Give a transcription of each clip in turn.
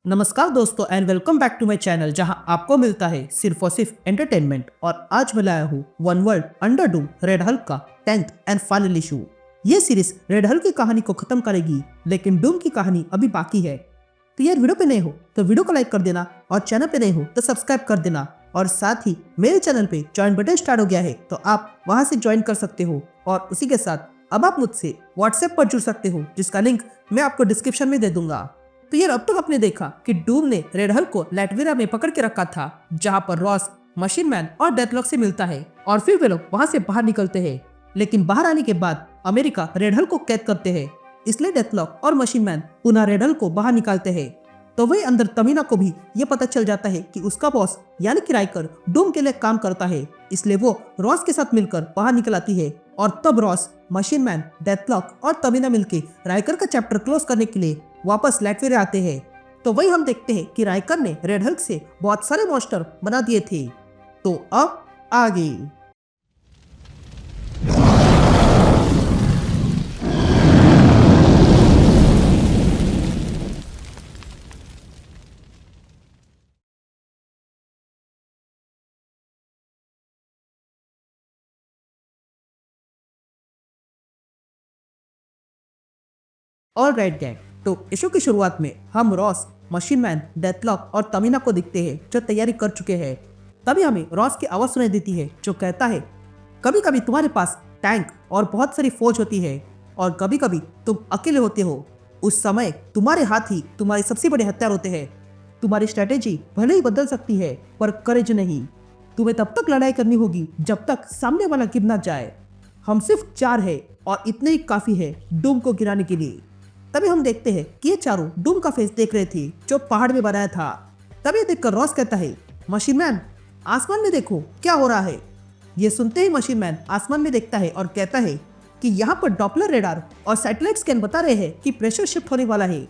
नमस्कार दोस्तों and welcome back to my channel जहां आपको मिलता है सिर्फ और सिर्फ एंटरटेनमेंट। और आज मैं लाया हूं one world under Doom red Hulk का 10th एंड फाइनल इशू। ये सीरीज रेड हल्क की कहानी को खत्म करेगी, लेकिन डूम की कहानी अभी बाकी है। तो यार वीडियो पे नए हो तो वीडियो को लाइक कर देना, और चैनल पे नए हो तो सब्सक्राइब कर देना। और साथ ही मेरे चैनल पे ज्वाइन बटन स्टार्ट हो गया है, तो आप वहां से ज्वाइन कर सकते हो। और उसी के साथ अब आप मुझसे व्हाट्सएप पर जुड़ सकते हो, जिसका लिंक मैं आपको डिस्क्रिप्शन में दे दूंगा। तो यार अब तक आपने देखा कि डूम ने रेड हल्क को लैटविरा में पकड़ के रखा था, जहां पर रॉस मशीन मैन और डेथलॉक से मिलता है और फिर वे लोग वहां से बाहर निकलते हैं। लेकिन बाहर आने के बाद अमेरिका रेड हल्क को कैद करते हैं, इसलिए डेथलॉक और मशीन मैन पुनः रेड हल्क को बाहर निकालते हैं। तो वही अंदर तमीना को भी ये पता चल जाता है कि उसका बॉस यानी कि राइकर डूम के लिए काम करता है, इसलिए वो रॉस के साथ मिलकर बाहर निकल आती है। और तब रॉस, मशीन मैन, डेथलॉक और तमीना मिलके राइकर का चैप्टर क्लोज करने के लिए वापस लैटविरा आते हैं। तो वही हम देखते हैं कि राइकर ने रेड हल्क से बहुत सारे मॉन्स्टर बना दिए थे। तो अब आगे और राइट गैंग। तो इशू की शुरुआत में हम रॉस, मशीन मैन, डेथलॉक और तमीना को दिखते हैं जो तैयारी कर चुके हैं। तभी हमें रॉस की आवाज सुनाई देती है जो कहता है, कभी कभी तुम्हारे पास टैंक और बहुत सारी फौज होती है, और कभी कभी तुम अकेले होते हो। उस समय तुम्हारे हाथ ही तुम्हारे सबसे बड़े हथियार होते हैं। तुम्हारी स्ट्रेटेजी भले ही बदल सकती है, पर करेज नहीं। तुम्हें तब तक लड़ाई करनी होगी जब तक सामने वाला गिर ना जाए। हम सिर्फ 4 है और इतने ही काफी है डूम को गिराने के लिए। तभी हम देखते हैं कि ये चारों डूम का फेस देख रहे थे जो पहाड़ में बनाया था। तभी देखकर रॉस कहता है, मशीन मैन आसमान में देखो क्या हो रहा है। ये सुनते ही मशीन मैन आसमान में देखता है और कहता है कि यहाँ पर डॉपलर रेडार और सैटेलाइट स्कैन बता रहे हैं कि प्रेशर शिफ्ट होने वाला है।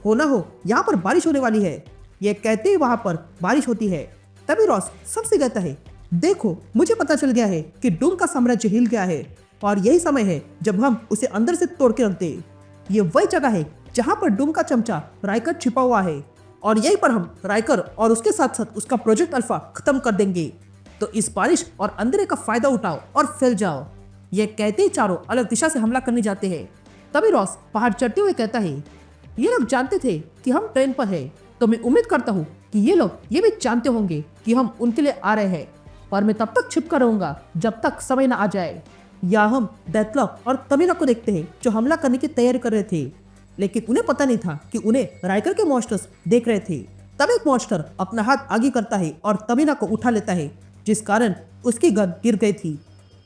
हो ना हो यहाँ पर बारिश होने वाली है। ये कहते ही वहां पर बारिश होती है। तभी रॉस सबसे कहता है, देखो मुझे पता चल गया है कि डूम का साम्राज्य हिल गया है, और यही समय है जब हम उसे अंदर से तोड़ के रख दे। ये वही जगह है जहां पर डूम का चमचा राइकर छिपा हुआ है, और यहीं पर हम राइकर और उसके साथ साथ उसका प्रोजेक्ट अल्फा खत्म कर देंगे। तो इस बारिश और अंधेरे का फायदा उठाओ और फैल जाओ। ये कहते ही चारों अलग दिशा से हमला करने जाते हैं। तभी रॉस पहाड़ चढ़ते हुए कहता है, ये लोग जानते थे कि हम ट्रेन पर हैं, तो मैं उम्मीद करता हूँ कि ये लोग ये भी जानते होंगे कि हम उनके लिए आ रहे हैं, पर मैं तब तक छिप कर रहूंगा जब तक समय न आ जाए। या हम डेथलॉक और तमीना को देखते हैं जो हमला करने की तैयारी कर रहे थे, लेकिन उन्हें पता नहीं था कि उन्हें राइकर के मॉन्स्टर्स देख रहे थे। तब एक मॉन्स्टर अपना हाथ आगे करता है और तमीना को उठा लेता है, जिस कारण उसकी गन गिर गई थी।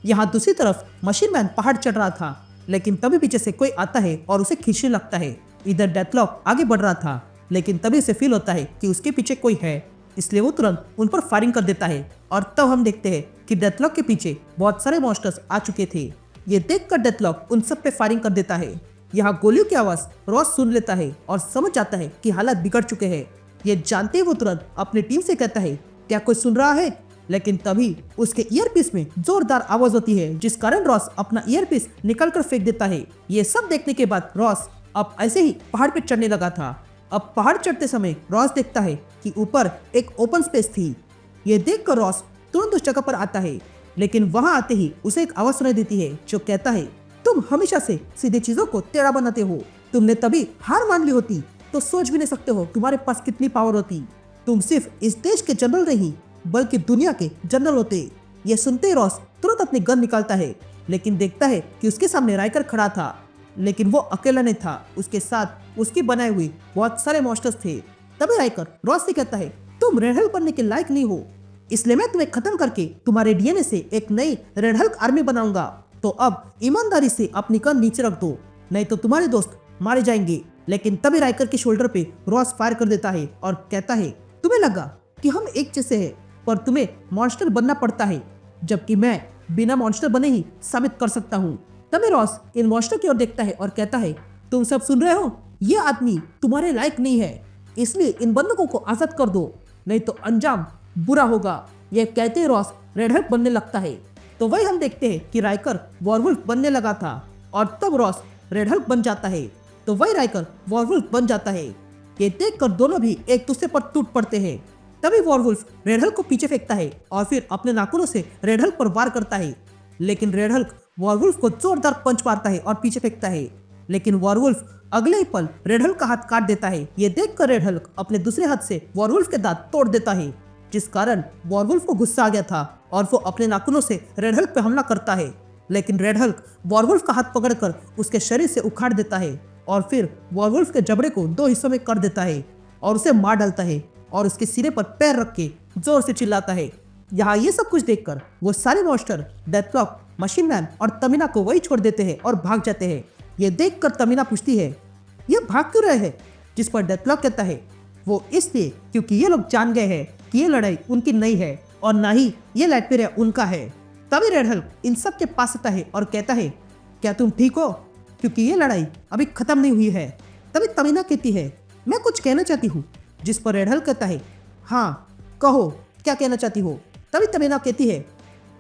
यहाँ दूसरी तरफ मशीन मैन पहाड़ चढ़ रहा था, लेकिन तभी पीछे से कोई आता है और उसे खींचने लगता है। इधर डेथलॉक आगे बढ़ रहा था, लेकिन तभी उसे फील होता है कि उसके पीछे कोई है, इसलिए वो तुरंत उन पर फायरिंग कर देता है। और तब हम देखते हैं कि डेथलॉक के पीछे बहुत सारे मॉन्स्टर्स आ चुके थे। ये देखकर डेथलॉक उन सब पे फायरिंग कर देता है। यहाँ गोलियों की आवाज रॉस सुन लेता है और समझ जाता है कि हालात बिगड़ चुके हैं। ये जानते ही वो तुरंत अपनी टीम से कहता है, क्या कोई सुन रहा है? लेकिन तभी उसके ईयरपीस में जोरदार आवाज होती है, जिस कारण रॉस अपना ईयरपीस निकल कर फेंक देता है। ये सब देखने के बाद रॉस अब ऐसे ही पहाड़ पे चढ़ने लगा था। अब पहाड़ चढ़ते समय रॉस देखता है कि ऊपर एक ओपन स्पेस थी। ये देखकर रॉस तुरंत उस जगह पर आता है, लेकिन वहां आते ही उसे एक आवाज सुनाई देती है जो कहता है, तुम हमेशा से सीधे चीजों को टेढ़ा बनाते हो। तुमने तभी हार मान ली होती तो सोच भी नहीं सकते हो तुम्हारे पास कितनी पावर होती। तुम सिर्फ इस देश के जनरल नहीं बल्कि दुनिया के जनरल होते। ये सुनते ही रॉस तुरंत अपनी गन निकालता है, लेकिन देखता है कि उसके सामने राइकर खड़ा था। लेकिन वो अकेला नहीं था, उसके साथ उसकी बनाई हुई बहुत सारे मॉन्स्टर्स थे। तभी राइकर रॉस से कहता है, तुम रेड हल्क बनने के लायक नहीं हो, इसलिए मैं तुम्हें खत्म करके तुम्हारे डीएनए से एक नई रेड हल्क आर्मी बनाऊंगा। तो अब ईमानदारी से अपनी गन नीचे रख दो, नहीं तो तुम्हारे दोस्त मारे जाएंगे। लेकिन तभी राइकर के शोल्डर पे रॉस फायर कर देता है और कहता है, तुम्हें लगा कि हम एक जैसे हैं, पर तुम्हें मॉन्स्टर बनना पड़ता है, जबकि मैं बिना मॉन्स्टर बने ही साबित कर सकता हूँ। तभी रॉस इन मॉन्स्टर की ओर देखता है और कहता है, तुम सब सुन रहे हो? ये आदमी तुम्हारे लायक नहीं है, इसलिए इन बंदूकों को आजाद कर दो, नहीं तो अंजाम बुरा होगा। यह कहते ही रॉस रेड हल्क बनने लगता है। तो वही हम देखते हैं कि राइकर वॉरवुल्फ बनने लगा था, और तब रॉस रेड हल्क बन जाता है। तो वही राइकर वॉरवुल्फ बन जाता है। ये देखकर दोनों भी एक दूसरे पर टूट पड़ते हैं। तभी वॉरवुल्फ रेड हल्क को पीछे फेंकता है और फिर अपने नाखूनों से रेड हल्क पर वार करता है। लेकिन रेड हल्क वॉरवुल्फ को जोरदार पंच मारता है और पीछे फेंकता है। लेकिन वॉरवुल्फ अगले ही पल रेड हल्क का हाथ काट देता है। ये देखकर रेड हल्क अपने दूसरे हाथ से वॉरवुल्फ के दांत तोड़ देता है, जिस कारण वॉरवुल्फ को गुस्सा आ गया था और वो अपने नाखूनों से रेड हल्क पे हमला करता है। लेकिन रेड हल्क वॉरवुल्फ का हाथ पकड़कर उसके शरीर से उखाड़ देता है और फिर वॉरवुल्फ के जबड़े को 2 हिस्सों में कर देता है और उसे मार डालता है और उसके सिरे पर पैर रख के जोर से चिल्लाता है। यहाँ ये सब कुछ देखकर वो सारे मॉन्स्टर डेथलॉक, मशीन मैन और तमीना को वही छोड़ देते हैं और भाग जाते हैं। ये देखकर तमीना पूछती है, ये भाग क्यों रहे हैं? जिस पर डेथलॉक कहता है, वो इसलिए क्योंकि ये लोग जान गए हैं कि ये लड़ाई उनकी नहीं है और ना ही ये लाइटपेरिया उनका है। तभी रेड हल्क इन सब के पास आता है और कहता है, क्या तुम ठीक हो? क्योंकि ये लड़ाई अभी खत्म नहीं हुई है। तभी तमीना कहती है, मैं कुछ कहना चाहती हूँ। जिस पर रेड हल्क कहता है, हाँ कहो, क्या कहना चाहती हो? तभी तमीना कहती है,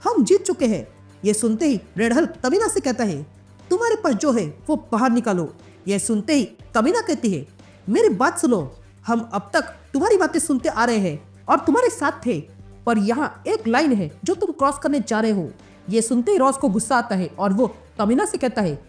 हम जीत चुके हैं। ये सुनते ही रेड हल्क तमीना से कहता है, तुम्हारे पास जो है वो बाहर निकालो। यह सुनते ही तमीना कहती है, मेरी बात सुनो, हम अब तक तुम्हारी बातें सुनते आ रहे हैं और तुम्हारे साथ थे, पर यहाँ एक लाइन है जो तुम क्रॉस करने जा रहे हो। ये सुनते ही रॉस को गुस्सा आता है और वो तमीना से कहता है,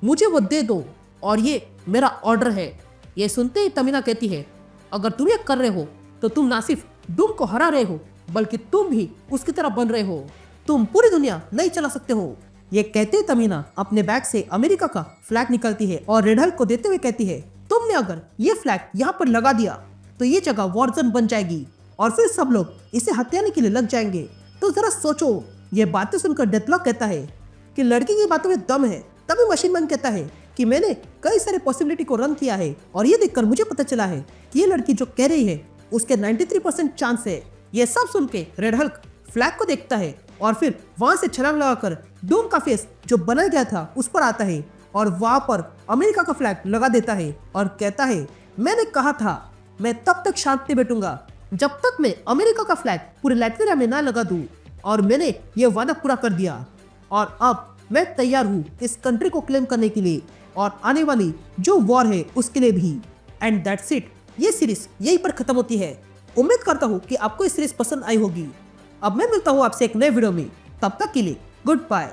मुझे वो दे दो और ये मेरा ऑर्डर है। ये सुनते ही तमीना कहती है, अगर तुम ये कर रहे हो तो तुम ना सिर्फ डूम को हरा रहे हो बल्कि तुम भी उसकी तरह बन रहे हो। तुम पूरी दुनिया नहीं चला सकते हो। ये कहते ही तमीना अपने बैग से अमेरिका का फ्लैग निकालती है और रेड हल्क को देते हुए कहती है, तुमने अगर ये फ्लैग यहाँ पर लगा दिया तो ये जगह वॉर जोन बन जाएगी और फिर सब लोग इसे हथियाने के लिए लग जाएंगे। तो जरा सोचो। ये बातें सुनकर डेथलॉक कहता है कि लड़की की बातों में दम है। तभी मशीन मैन कहता है कि मैंने कई सारे पॉसिबिलिटी को रन किया है और ये देखकर मुझे पता चला है कि ये लड़की जो कह रही है उसके 93% चांस है। ये सब सुन के रेड हल्क फ्लैग को देखता है और फिर वहां से छलांग लगाकर डूम का फेस जो बनाया गया था उस पर आता है और वहां पर अमेरिका का फ्लैग लगा देता है और कहता है, मैंने कहा था मैं तब तक शांत नहीं बैठूंगा जब तक मैं अमेरिका का फ्लैग पूरे लाइटपेरिया में ना लगा दूं, और मैंने ये वादा पूरा कर दिया और अब मैं तैयार हूँ इस कंट्री को क्लेम करने के लिए और आने वाली जो वॉर है उसके लिए भी। And that's it. ये सीरीज यहीं पर खत्म होती है। उम्मीद करता हूँ कि आपको ये सीरीज पसंद आई होगी। अब मैं मिलता हूँ आपसे एक नए वीडियो में। तब तक के लिए गुड बाय।